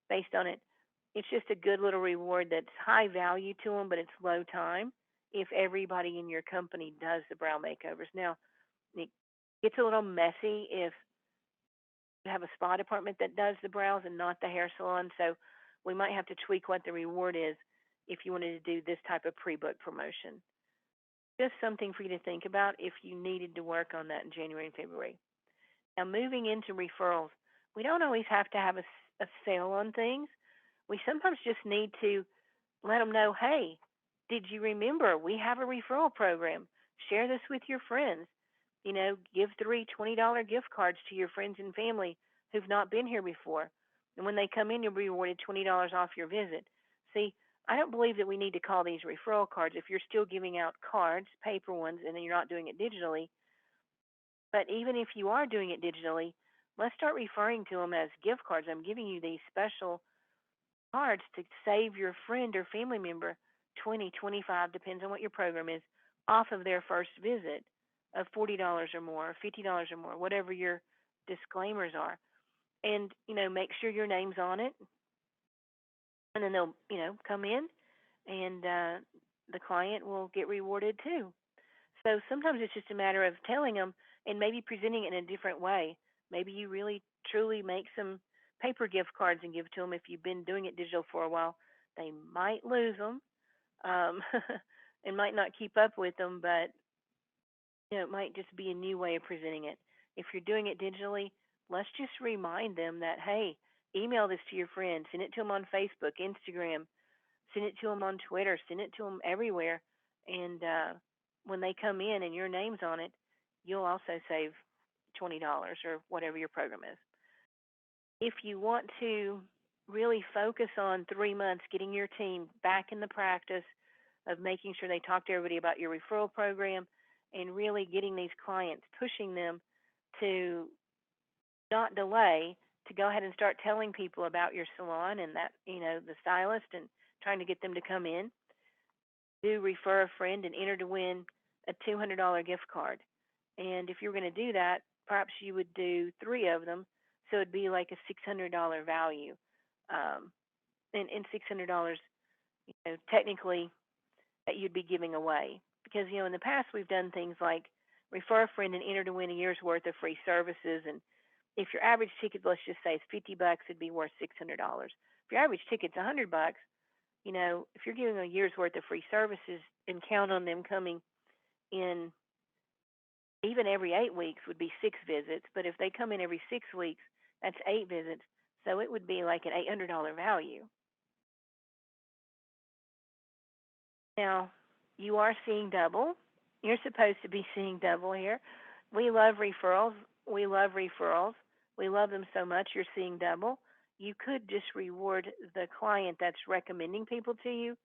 based on it, it's just a good little reward that's high value to them, but it's low time if everybody in your company does the brow makeovers. Now, it gets a little messy if you have a spa department that does the brows and not the hair salon, so we might have to tweak what the reward is if you wanted to do this type of pre-book promotion. Just something for you to think about if you needed to work on that in January and February. Now, moving into referrals, we don't always have to have a sale on things. We sometimes just need to let them know, hey, did you remember we have a referral program? Share this with your friends. Give three $20 gift cards to your friends and family who've not been here before. And when they come in, you'll be rewarded $20 off your visit. See, I don't believe that we need to call these referral cards if you're still giving out cards, paper ones, and then you're not doing it digitally. But even if you are doing it digitally, let's start referring to them as gift cards. I'm giving you these special cards to save your friend or family member 20, 25, depends on what your program is, off of their first visit of $40 or more, or $50 or more, whatever your disclaimers are. And, make sure your name's on it. And then they'll, come in and the client will get rewarded too. So sometimes it's just a matter of telling them and maybe presenting it in a different way. Maybe you really truly make some paper gift cards and give to them if you've been doing it digital for a while. They might lose them and might not keep up with them, but it might just be a new way of presenting it. If you're doing it digitally, let's just remind them that, hey, email this to your friends, send it to them on Facebook, Instagram, send it to them on Twitter, send it to them everywhere. And when they come in and your name's on it, you'll also save $20 or whatever your program is. If you want to really focus on 3 months, getting your team back in the practice of making sure they talk to everybody about your referral program and really getting these clients, pushing them to not delay, to go ahead and start telling people about your salon and that, the stylist, and trying to get them to come in, do refer a friend and enter to win a $200 gift card. And if you're going to do that, perhaps you would do 3 of them, so it'd be like a $600 value. And $600, technically, that you'd be giving away. Because, in the past we've done things like refer a friend and enter to win a year's worth of free services. And if your average ticket, let's just say, is $50, it'd be worth $600. If your average ticket's $100, if you're giving a year's worth of free services and count on them coming in even every 8 weeks would be 6 visits. But if they come in every 6 weeks, that's 8 visits. So it would be like an $800 value. Now, you are seeing double. You're supposed to be seeing double here. We love referrals. We love referrals. We love them so much, you're seeing double. You could just reward the client that's recommending people to you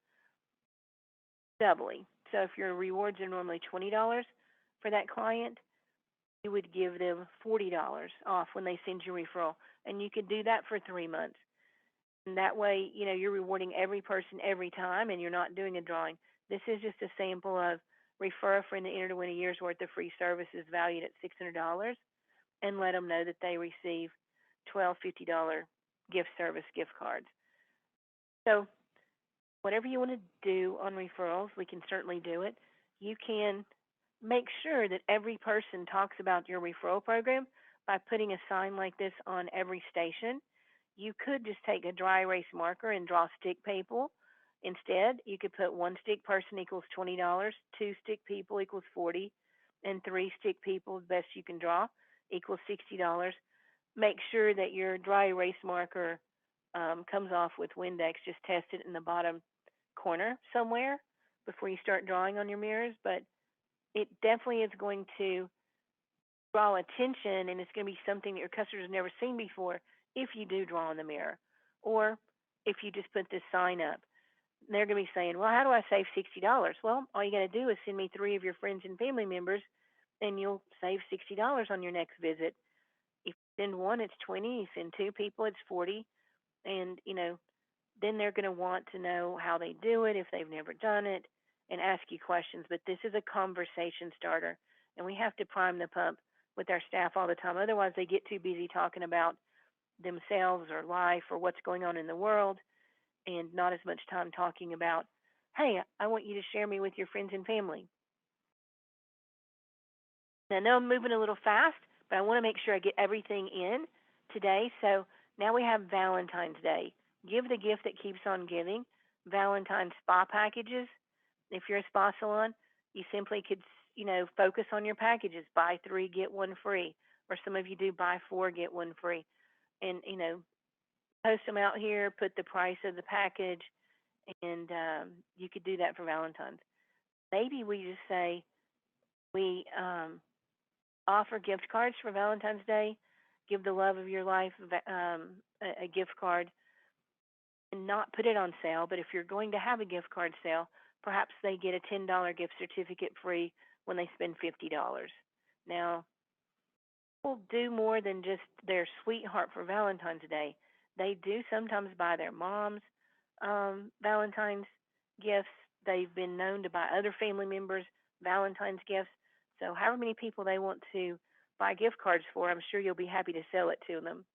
doubly. So if your rewards are normally $20 for that client, you would give them $40 off when they send you a referral. And you could do that for 3 months. And that way, you're rewarding every person every time and you're not doing a drawing. This is just a sample of refer a friend to enter to win a year's worth of free services valued at $600 and let them know that they receive 12 $50 gift service gift cards. So whatever you want to do on referrals, we can certainly do it. You can make sure that every person talks about your referral program by putting a sign like this on every station. You could just take a dry erase marker and draw stick people. Instead, you could put 1 stick person equals $20, 2 stick people equals $40, and 3 stick people, the best you can draw, equals $60. Make sure that your dry erase marker comes off with Windex. Just test it in the bottom corner somewhere before you start drawing on your mirrors. But it definitely is going to draw attention, and it's going to be something that your customers have never seen before if you do draw on the mirror, or if you just put this sign up. They're going to be saying, well, how do I save $60? Well, all you got to do is send me 3 of your friends and family members, and you'll save $60 on your next visit. If you send 1, it's 20. You send 2 people, it's 40. And, then they're going to want to know how they do it if they've never done it and ask you questions. But this is a conversation starter, and we have to prime the pump with our staff all the time. Otherwise, they get too busy talking about themselves or life or what's going on in the world, and not as much time talking about, hey, I want you to share me with your friends and family. Now, I know I'm moving a little fast, but I want to make sure I get everything in today. So now we have Valentine's Day. Give the gift that keeps on giving. Valentine's spa packages. If you're a spa salon, you simply could, focus on your packages. Buy three, get one free. Or some of you do buy four, get one free. And, post them out here, put the price of the package, and you could do that for Valentine's. Maybe we just say we offer gift cards for Valentine's Day. Give the love of your life a gift card and not put it on sale. But if you're going to have a gift card sale, perhaps they get a $10 gift certificate free when they spend $50. Now, people do more than just their sweetheart for Valentine's Day. They do sometimes buy their mom's Valentine's gifts. They've been known to buy other family members Valentine's gifts. So, however many people they want to buy gift cards for, I'm sure you'll be happy to sell it to them.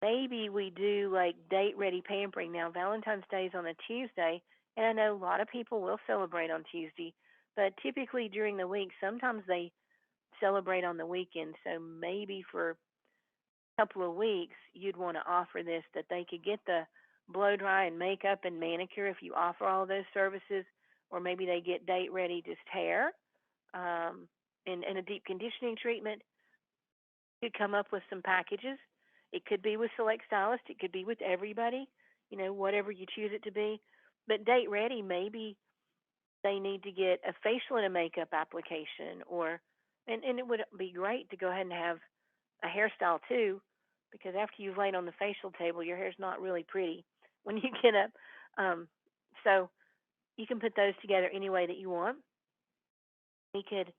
Maybe we do like date ready pampering. Now, Valentine's Day is on a Tuesday, and I know a lot of people will celebrate on Tuesday, but typically during the week, sometimes they celebrate on the weekend. So maybe for a couple of weeks, you'd want to offer this that they could get the blow dry and makeup and manicure if you offer all those services, or maybe they get date ready just hair um, and a deep conditioning treatment. You could come up with some packages. It could be with Select Stylist, it could be with everybody, whatever you choose it to be. But date ready, maybe they need to get a facial and a makeup application, or and it would be great to go ahead and have a hairstyle too, because after you've laid on the facial table, your hair's not really pretty when you get up. Um, so you can put those together any way that you want. We could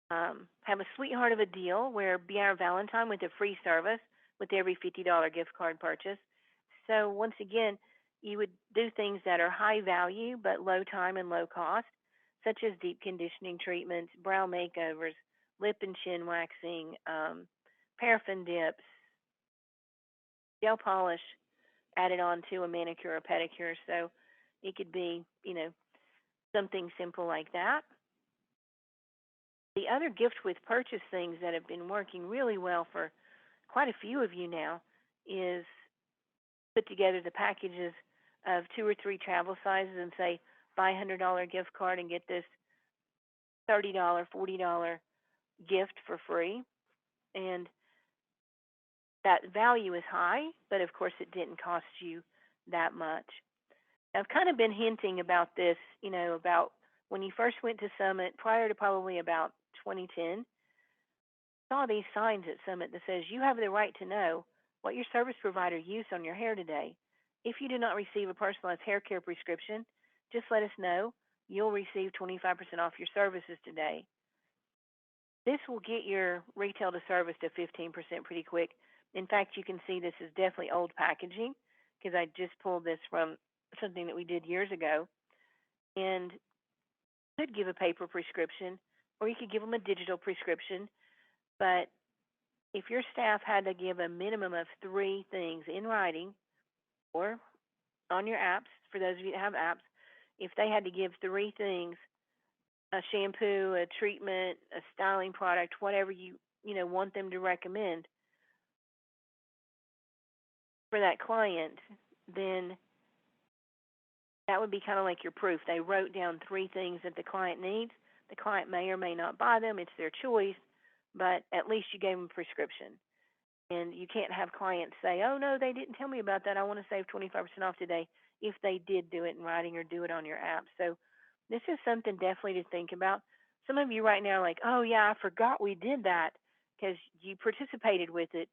have a sweetheart of a deal where be our Valentine with a free service with every $50 gift card purchase. So once again, you would do things that are high value but low time and low cost, such as deep conditioning treatments, brow makeovers, lip and chin waxing, paraffin dips, gel polish added on to a manicure or pedicure. So it could be, something simple like that. The other gift with purchase things that have been working really well for quite a few of you now is put together the packages of two or three travel sizes and say, buy $100 gift card and get this $30, $40 gift for free. And that value is high, but of course it didn't cost you that much. I've kind of been hinting about this, about when you first went to Summit prior to probably about 2010, saw these signs at Summit that says you have the right to know what your service provider used on your hair today. If you do not receive a personalized hair care prescription, just let us know. You'll receive 25% off your services today. This will get your retail to service to 15% pretty quick. In fact, you can see this is definitely old packaging because I just pulled this from something that we did years ago. And you could give a paper prescription or you could give them a digital prescription. But if your staff had to give a minimum of three things in writing or on your apps, for those of you that have apps, if they had to give three things, a shampoo, a treatment, a styling product, whatever you want them to recommend for that client, then that would be kind of like your proof. They wrote down three things that the client needs. The client may or may not buy them. It's their choice, but at least you gave them a prescription. And you can't have clients say, oh, no, they didn't tell me about that. I want to save 25% off today if they did do it in writing or do it on your app. So this is something definitely to think about. Some of you right now are like, oh, yeah, I forgot we did that because you participated with it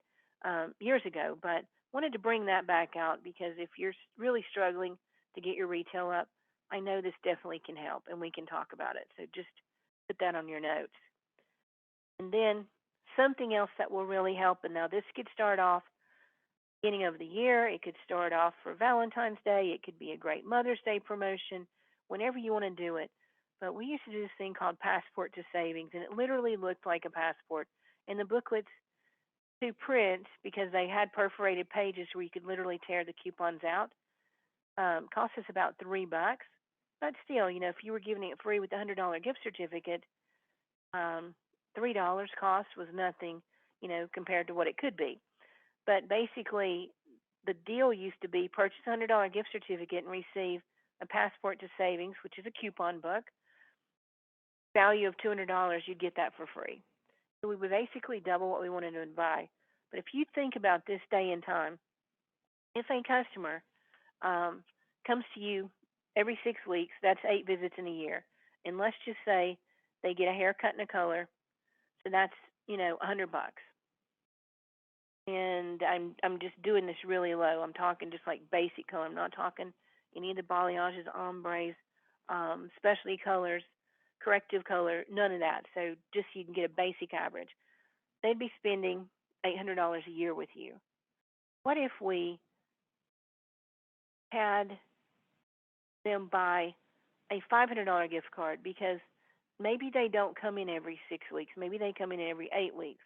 years ago. But wanted to bring that back out because if you're really struggling to get your retail up, I know this definitely can help and we can talk about it. So just put that on your notes. And then something else that will really help, and now this could start off beginning of the year, it could start off for Valentine's Day, it could be a great Mother's Day promotion, whenever you want to do it. But we used to do this thing called Passport to Savings, and it literally looked like a passport. And the booklets to print, because they had perforated pages where you could literally tear the coupons out, cost us about $3. But still, if you were giving it free with a $100 gift certificate, $3 cost was nothing, compared to what it could be. But basically, the deal used to be purchase a $100 gift certificate and receive a passport to savings, which is a coupon book. Value of $200, you'd get that for free. So we would basically double what we wanted to buy. But if you think about this day and time, if a customer um, comes to you every 6 weeks, that's 8 visits in a year. And let's just say they get a haircut and a color, so that's $100. And I'm just doing this really low. I'm talking just like basic color. I'm not talking any of the balayages, ombres, specialty colors, corrective color, none of that. So just so you can get a basic average, they'd be spending $800 a year with you. What if we had them buy a $500 gift card because maybe they don't come in every 6 weeks, maybe they come in every 8 weeks,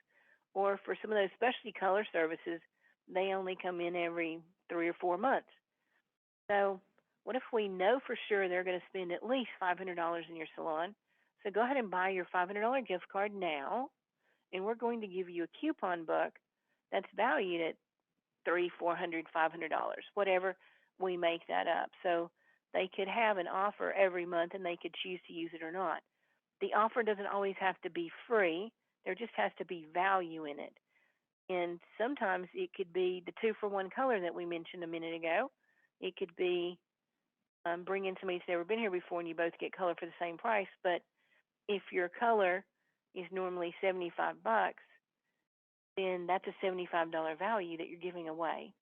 or for some of those specialty color services, they only come in every 3 or 4 months. So, what if we know for sure they're going to spend at least $500 in your salon? So, go ahead and buy your $500 gift card now, and we're going to give you a coupon book that's valued at 300, 400, $500, whatever we make that up. So, they could have an offer every month and they could choose to use it or not. The offer doesn't always have to be free, there just has to be value in it. And sometimes it could be the 2-for-1 color that we mentioned a minute ago. It could be bring in somebody who's never been here before and you both get color for the same price. But if your color is normally $75, then that's a $75 value that you're giving away.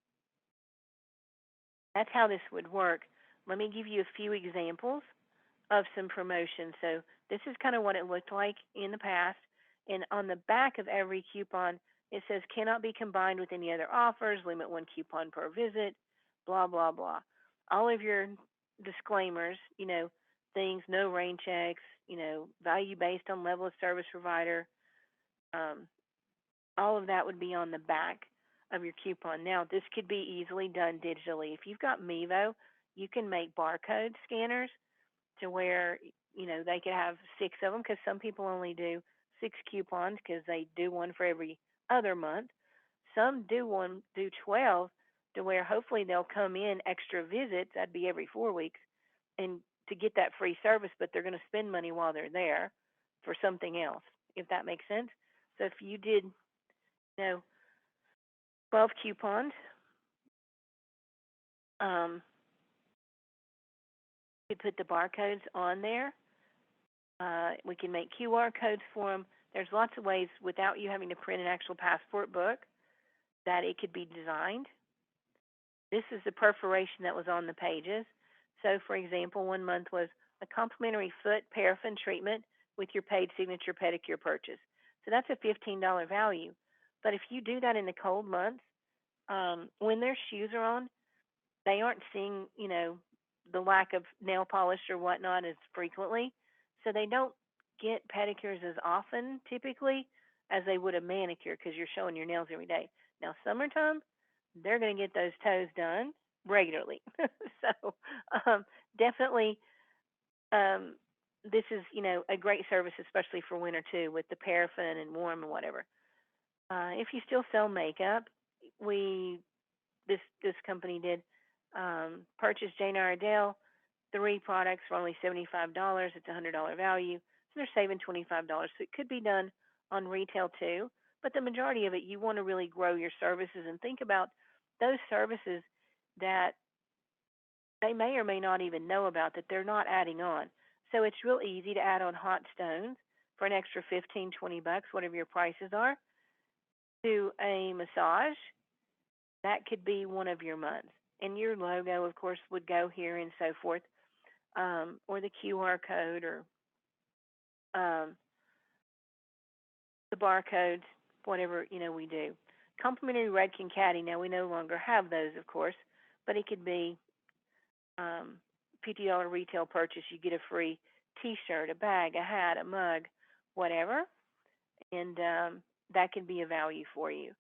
That's how this would work. Let me give you a few examples of some promotions. So this is kind of what it looked like in the past. And on the back of every coupon, it says cannot be combined with any other offers, limit one coupon per visit, blah, blah, blah. All of your disclaimers, things, no rain checks, value based on level of service provider, um, all of that would be on the back of your coupon. Now, this could be easily done digitally. If you've got Mevo, you can make barcode scanners to where they could have 6 of them because some people only do 6 coupons because they do one for every other month. Some do 12 to where hopefully they'll come in extra visits. That'd be every 4 weeks, and to get that free service, but they're going to spend money while they're there for something else, if that makes sense. So if you did, 12 coupons, um, you put the barcodes on there. We can make QR codes for them. There's lots of ways without you having to print an actual passport book that it could be designed. This is the perforation that was on the pages. So, for example, 1 month was a complimentary foot paraffin treatment with your paid signature pedicure purchase. So that's a $15 value. But if you do that in the cold months, when their shoes are on, they aren't seeing, the lack of nail polish or whatnot as frequently. So they don't get pedicures as often typically as they would a manicure because you're showing your nails every day. Now, summertime, they're going to get those toes done regularly. So definitely, um, this is, a great service, especially for winter too, with the paraffin and warm and whatever. If you still sell makeup, we this company did purchase Jane Iredale 3 products for only $75. It's $100 value, so they're saving $25. So it could be done on retail too, but the majority of it, you want to really grow your services and think about those services that they may or may not even know about that they're not adding on. So it's real easy to add on hot stones for an extra 15, $20, whatever your prices are, to a massage. That could be one of your months. And your logo, of course, would go here and so forth, or the QR code or um, the barcodes, whatever we do. Complimentary Redken Caddy. Now we no longer have those, of course, but it could be $50 retail purchase. You get a free T-shirt, a bag, a hat, a mug, whatever, and that can be a value for you.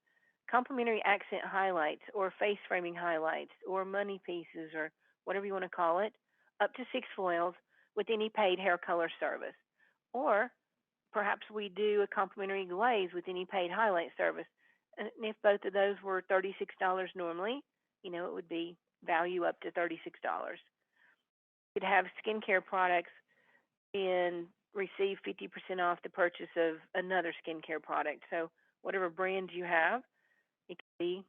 Complimentary accent highlights or face framing highlights or money pieces or whatever you want to call it, up to 6 foils with any paid hair color service. Or perhaps we do a complimentary glaze with any paid highlight service. And if both of those were $36 normally, it would be value up to $36. You could have skincare products and receive 50% off the purchase of another skincare product. So whatever brand you have, it could be,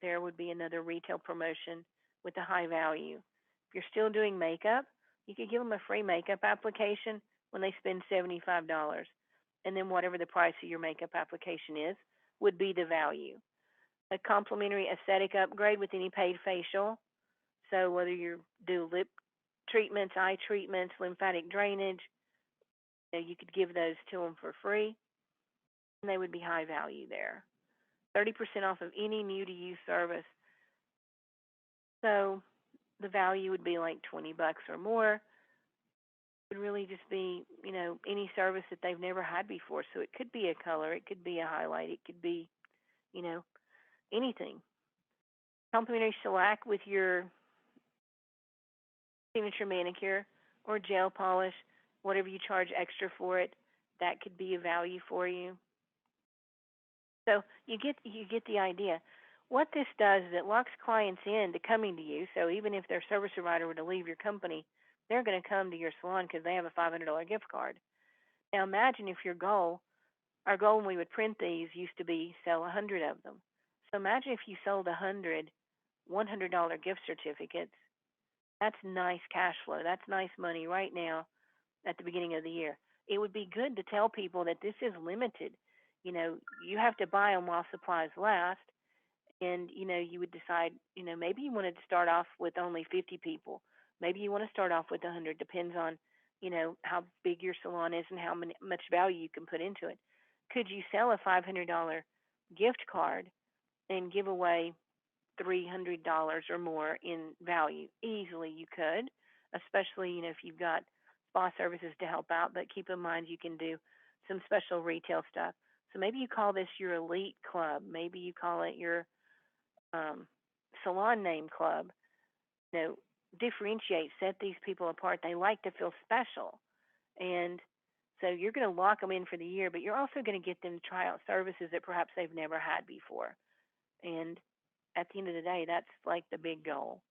there would be another retail promotion with a high value. If you're still doing makeup, you could give them a free makeup application when they spend $75. And then whatever the price of your makeup application is would be the value. A complimentary aesthetic upgrade with any paid facial. So whether you do lip treatments, eye treatments, lymphatic drainage, you could give those to them for free, and they would be high value there. 30% off of any new to you service. So the value would be like $20 or more. It would really just be, any service that they've never had before. So it could be a color, it could be a highlight, it could be, you know, anything. Complimentary shellac with your signature manicure or gel polish, whatever you charge extra for it, that could be a value for you. So you get the idea. What this does is it locks clients in to coming to you. So even if their service provider were to leave your company, they're going to come to your salon because they have a $500 gift card. Now imagine if our goal when we would print these used to be sell 100 of them. So imagine if you sold 100 $100 gift certificates. That's nice cash flow. That's nice money right now at the beginning of the year. It would be good to tell people that this is limited. You have to buy them while supplies last. And, you would decide, maybe you wanted to start off with only 50 people. Maybe you want to start off with 100. Depends on, how big your salon is and how much value you can put into it. Could you sell a $500 gift card and give away $300 or more in value? Easily you could, especially, if you've got spa services to help out. But keep in mind you can do some special retail stuff. So maybe you call this your elite club. Maybe you call it your salon name club. You know, differentiate, set these people apart. They like to feel special. And so you're going to lock them in for the year, but you're also going to get them to try out services that perhaps they've never had before. And at the end of the day, that's like the big goal.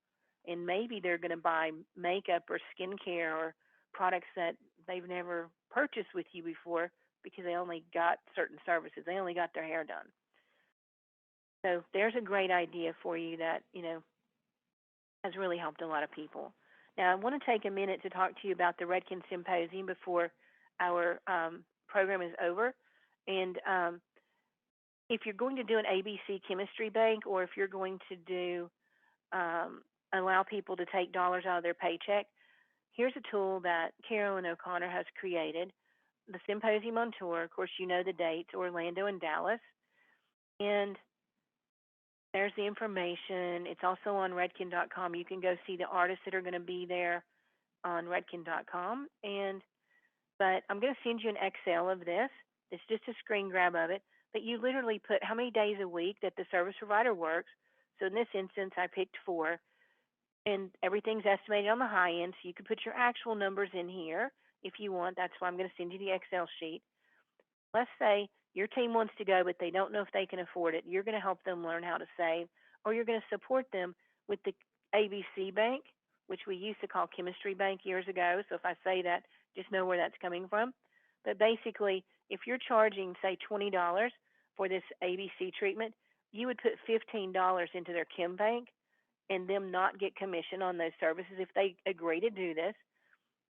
And maybe they're going to buy makeup or skincare or products that they've never purchased with you before because they only got certain services. They only got their hair done. So there's a great idea for you that, has really helped a lot of people. Now, I want to take a minute to talk to you about the Redken Symposium before our program is over. And if you're going to do an ABC Chemistry Bank, or if you're going to do allow people to take dollars out of their paycheck, here's a tool that Carolyn O'Connor has created. The Symposium on Tour, of course, you know the dates, Orlando and Dallas. And there's the information. It's also on redken.com. You can go see the artists that are going to be there on redken.com. But I'm going to send you an Excel of this. It's just a screen grab of it. But you literally put how many days a week that the service provider works. So in this instance, I picked 4. And everything's estimated on the high end. So you can put your actual numbers in here if you want. That's why I'm going to send you the Excel sheet. Let's say your team wants to go, but they don't know if they can afford it. You're going to help them learn how to save, or you're going to support them with the ABC Bank, which we used to call Chemistry Bank years ago. So if I say that, just know where that's coming from. But basically, if you're charging, say, $20 for this ABC treatment, you would put $15 into their Chem Bank and them not get commission on those services if they agree to do this.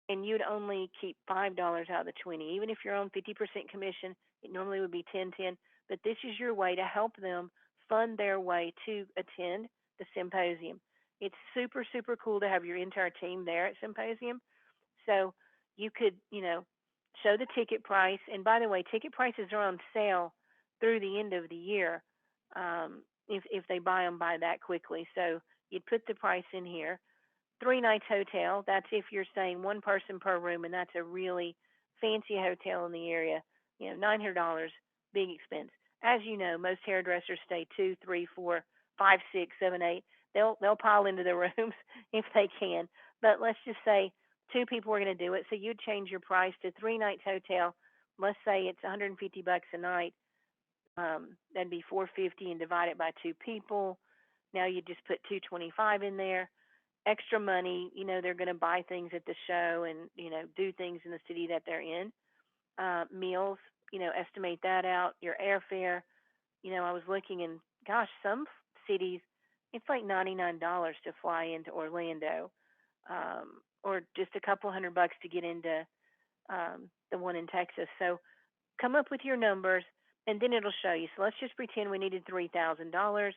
And you'd only keep $5 out of the 20. Even if you're on 50% commission, it normally would be 10-10. But this is your way to help them fund their way to attend the symposium. It's super, super cool to have your entire team there at symposium. So you could, show the ticket price. And by the way, ticket prices are on sale through the end of the year if they buy them by that quickly. So you'd put the price in here. 3 nights hotel. That's if you're staying one person per room, and that's a really fancy hotel in the area. $900, big expense. As you know, most hairdressers stay 2, 3, 4, 5, 6, 7, 8. They'll pile into the rooms if they can. But let's just say 2 people are going to do it, so you'd change your price to 3 nights hotel. Let's say it's $150 a night. That'd be $450 and divide it by 2 people. Now you just put 225 in there. Extra money, they're going to buy things at the show and, do things in the city that they're in. Meals, estimate that out. Your airfare, I was looking and gosh, some cities, it's like $99 to fly into Orlando, or just a couple $100 to get into the one in Texas. So come up with your numbers, and then it'll show you. So let's just pretend we needed $3,000,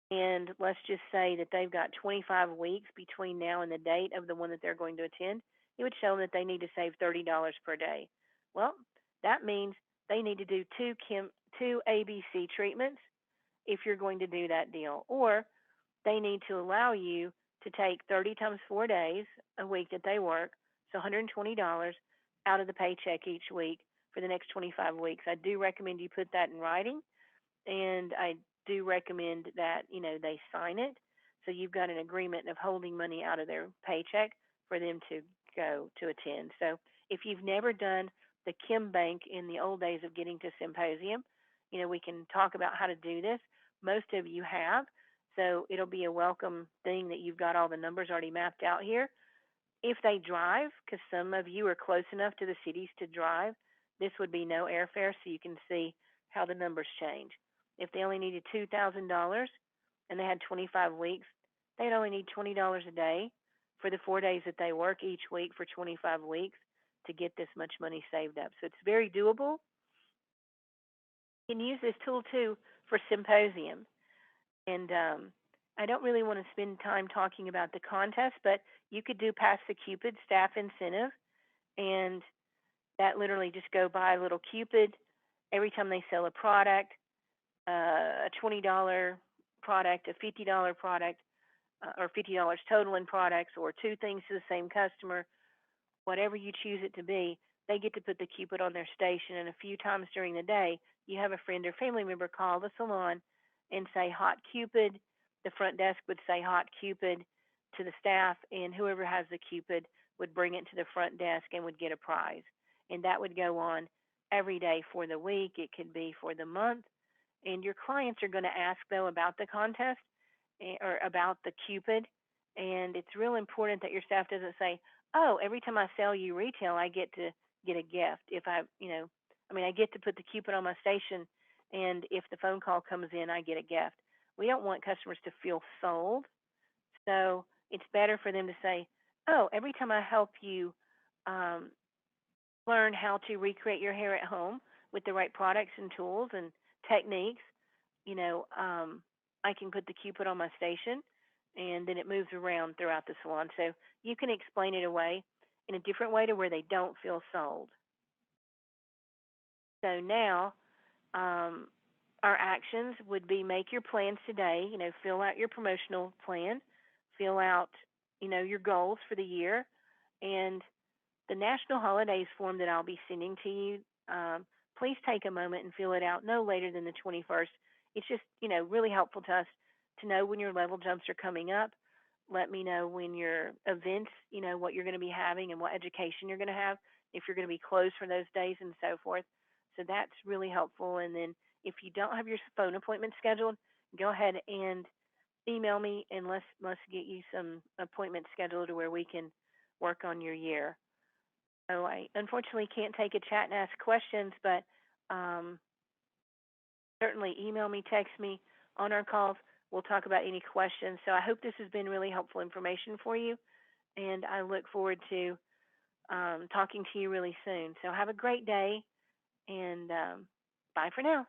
and let's just say that they've got 25 weeks between now and the date of the one that they're going to attend. It would show them that they need to save $30 per day. Well, that means they need to do two ABC treatments if you're going to do that deal, or they need to allow you to take 30 times 4 days a week that they work, so $120 out of the paycheck each week for the next 25 weeks. I do recommend you put that in writing, and I do recommend that they sign it, so you've got an agreement of holding money out of their paycheck for them to go to attend. So if you've never done the Kim Bank in the old days of getting to symposium, we can talk about how to do this. Most of you have, so it'll be a welcome thing that you've got all the numbers already mapped out here. If they drive, because some of you are close enough to the cities to drive, this would be no airfare, so you can see how the numbers change. If they only needed $2,000 and they had 25 weeks, they'd only need $20 a day for the 4 days that they work each week for 25 weeks to get this much money saved up. So it's very doable. You can use this tool too for symposium. And I don't really want to spend time talking about the contest, but you could do Pass the Cupid staff incentive, and that literally just go buy a little Cupid every time they sell a product, a $20 product, a $50 product, or $50 total in products, or two things to the same customer, whatever you choose it to be. They get to put the Cupid on their station, and a few times during the day, you have a friend or family member call the salon and say Hot Cupid. The front desk would say Hot Cupid to the staff, and whoever has the Cupid would bring it to the front desk and would get a prize. And that would go on every day for the week. It could be for the month. And your clients are going to ask, though, about the contest or about the Cupid. And it's real important that your staff doesn't say, oh, every time I sell you retail, I get to get a gift. If I get to put the Cupid on my station, and if the phone call comes in, I get a gift. We don't want customers to feel sold. So it's better for them to say, oh, every time I help you learn how to recreate your hair at home with the right products and tools and techniques, you know, um, I can put the Cupid on my station, and then it moves around throughout the salon. So you can explain it away in a different way to where they don't feel sold. So now, um, our actions would be make your plans today, fill out your promotional plan, fill out, your goals for the year, and the national holidays form that I'll be sending to you, please take a moment and fill it out no later than the 21st. It's just, really helpful to us to know when your level jumps are coming up. Let me know when your events, what you're going to be having and what education you're going to have, if you're going to be closed for those days and so forth. So that's really helpful. And then if you don't have your phone appointment scheduled, go ahead and email me, and let's get you some appointments scheduled to where we can work on your year. So I unfortunately can't take a chat and ask questions, but um, certainly email me, text me on our calls. We'll talk about any questions. So I hope this has been really helpful information for you, and I look forward to talking to you really soon. So have a great day, and bye for now.